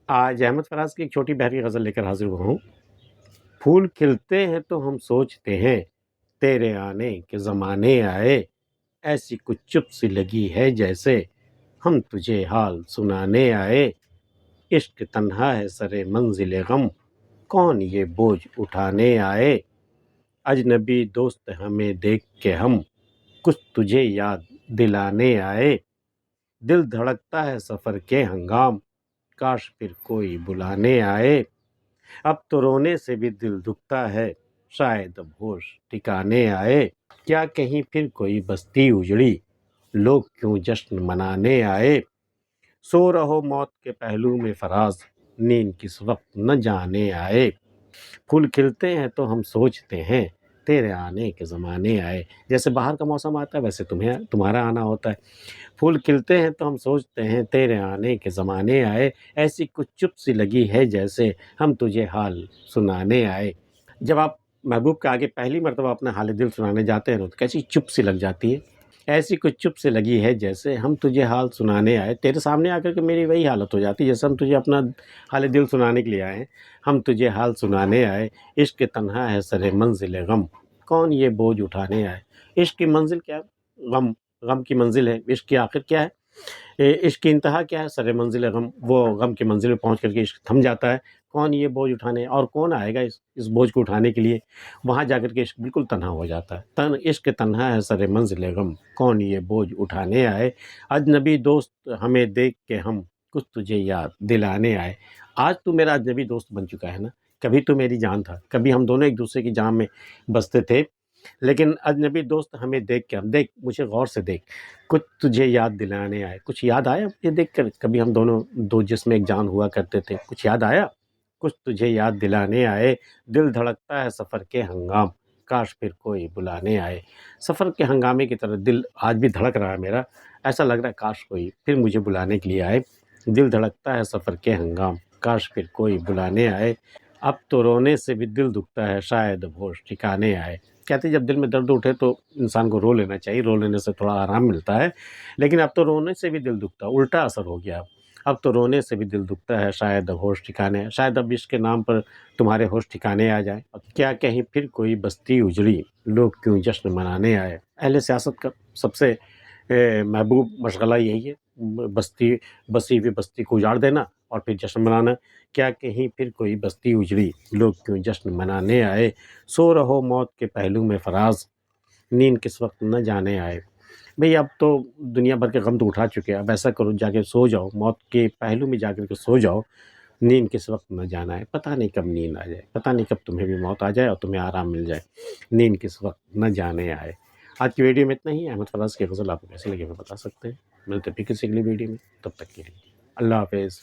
آج احمد فراز کی ایک چھوٹی بحری غزل لے کر حاضر ہوا ہوں۔ پھول کھلتے ہیں تو ہم سوچتے ہیں تیرے آنے کے زمانے آئے، ایسی کچھ چپ سی لگی ہے جیسے ہم تجھے حال سنانے آئے۔ عشق تنہا ہے سرے منزل غم، کون یہ بوجھ اٹھانے آئے۔ اجنبی دوست ہمیں دیکھ کے ہم کچھ تجھے یاد دلانے آئے۔ دل دھڑکتا ہے سفر کے ہنگام، کاش پھر کوئی بلانے آئے۔ اب تو رونے سے بھی دل دکھتا ہے، شاید اب ہوش ٹھکانے آئے۔ کیا کہیں پھر کوئی بستی اجڑی، لوگ کیوں جشن منانے آئے۔ سو رہو موت کے پہلو میں فراز، نیند کس وقت نہ جانے آئے۔ پھول کھلتے ہیں تو ہم سوچتے ہیں تیرے آنے کے زمانے آئے۔ جیسے باہر کا موسم آتا ہے ویسے تمہارا آنا ہوتا ہے۔ پھول کھلتے ہیں تو ہم سوچتے ہیں تیرے آنے کے زمانے آئے، ایسی کچھ چپ سی لگی ہے جیسے ہم تجھے حال سنانے آئے۔ جب آپ محبوب کے آگے پہلی مرتبہ اپنا حال دل سنانے جاتے ہیں تو کیسی چپ سی لگ جاتی ہے۔ ایسی کچھ چپ سی لگی ہے جیسے ہم تجھے حال سنانے آئے۔ تیرے سامنے آ کر کے میری وہی حالت ہو جاتی ہے جیسے ہم تجھے اپنا حال دل سنانے کے لیے آئے ہیں۔ ہم تجھے حال سنانے آئے، عشق تنہا ہے سر منزل غم، کون یہ بوجھ اٹھانے آئے۔ عشق کی منزل کیا ہے؟ غم، غم کی منزل ہے۔ عشق کی آخر کیا ہے؟ عشق کی انتہا کیا ہے؟ سر منزل غم، وہ غم کی منزل پہ پہنچ کر کے عشق تھم جاتا ہے۔ کون یہ بوجھ اٹھانے، اور کون آئے گا اس بوجھ کو اٹھانے کے لیے؟ وہاں جا کر کے عشق بالکل تنہا ہو جاتا ہے۔ عشق تنہا ہے سر منزل غم، کون یہ بوجھ اٹھانے آئے۔ اجنبی دوست ہمیں دیکھ کے ہم کچھ تجھے یاد دلانے آئے۔ آج تو میرا اجنبی دوست بن چکا ہے نا، کبھی تو میری جان تھا، کبھی ہم دونوں ایک دوسرے کی جان میں بستے تھے، لیکن اجنبی دوست ہمیں دیکھ کے، دیکھ مجھے غور سے دیکھ، کچھ تجھے یاد دلانے آئے۔ کچھ یاد آیا مجھے دیکھ کر؟ کبھی ہم دونوں دو جسم ایک جان ہوا کرتے تھے، کچھ یاد آیا؟ کچھ تجھے یاد دلانے آئے۔ دل دھڑکتا ہے سفر کے ہنگام، کاش پھر کوئی بلانے آئے۔ سفر کے ہنگامے کی طرح دل آج بھی دھڑک رہا ہے میرا، ایسا لگ رہا ہے کاش کوئی پھر مجھے بلانے کے لیے آئے۔ دل دھڑکتا ہے سفر کے ہنگام، کاش پھر کوئی بلانے آئے۔ اب تو رونے سے بھی دل دکھتا ہے، شاید اب ہوش ٹھکانے آئے۔ کہتے ہیں جب دل میں درد اٹھے تو انسان کو رو لینا چاہیے، رو لینے سے تھوڑا آرام ملتا ہے، لیکن اب تو رونے سے بھی دل دکھتا ہے، الٹا اثر ہو گیا۔ اب تو رونے سے بھی دل دکھتا ہے، شاید اب ہوش ٹھکانے آئے۔ شاید اب عشق کے نام پر تمہارے ہوش ٹھکانے آ جائیں۔ کیا کہیں پھر کوئی بستی اجڑی، لوگ کیوں جشن منانے آئے۔ اہل سیاست کا سب سے محبوب مشغلہ یہی ہے، بسی ہوئی بستی کو اجاڑ دینا اور پھر جشن منانا۔ کیا کہیں پھر کوئی بستی اجڑی، لوگ کیوں جشن منانے آئے۔ سو رہو موت کے پہلو میں فراز، نیند کس وقت نہ جانے آئے۔ بھئی اب تو دنیا بھر کے غم تو اٹھا چکے ہیں، اب ایسا کرو جا کے سو جاؤ، موت کے پہلو میں جا کر کے سو جاؤ، نیند کس وقت نہ جانا ہے۔ پتہ نہیں کب نیند آ جائے، پتہ نہیں کب تمہیں بھی موت آ جائے اور تمہیں آرام مل جائے، نیند کس وقت نہ جانے آئے۔ آج کی ویڈیو میں اتنا ہی۔ احمد فراز کی غزل آپ کو کیسے لگے ہمیں بتا سکتے ہیں۔ ملتے ہیں پھر کسی اگلی ویڈیو میں، تب تک کے لیے اللہ حافظ۔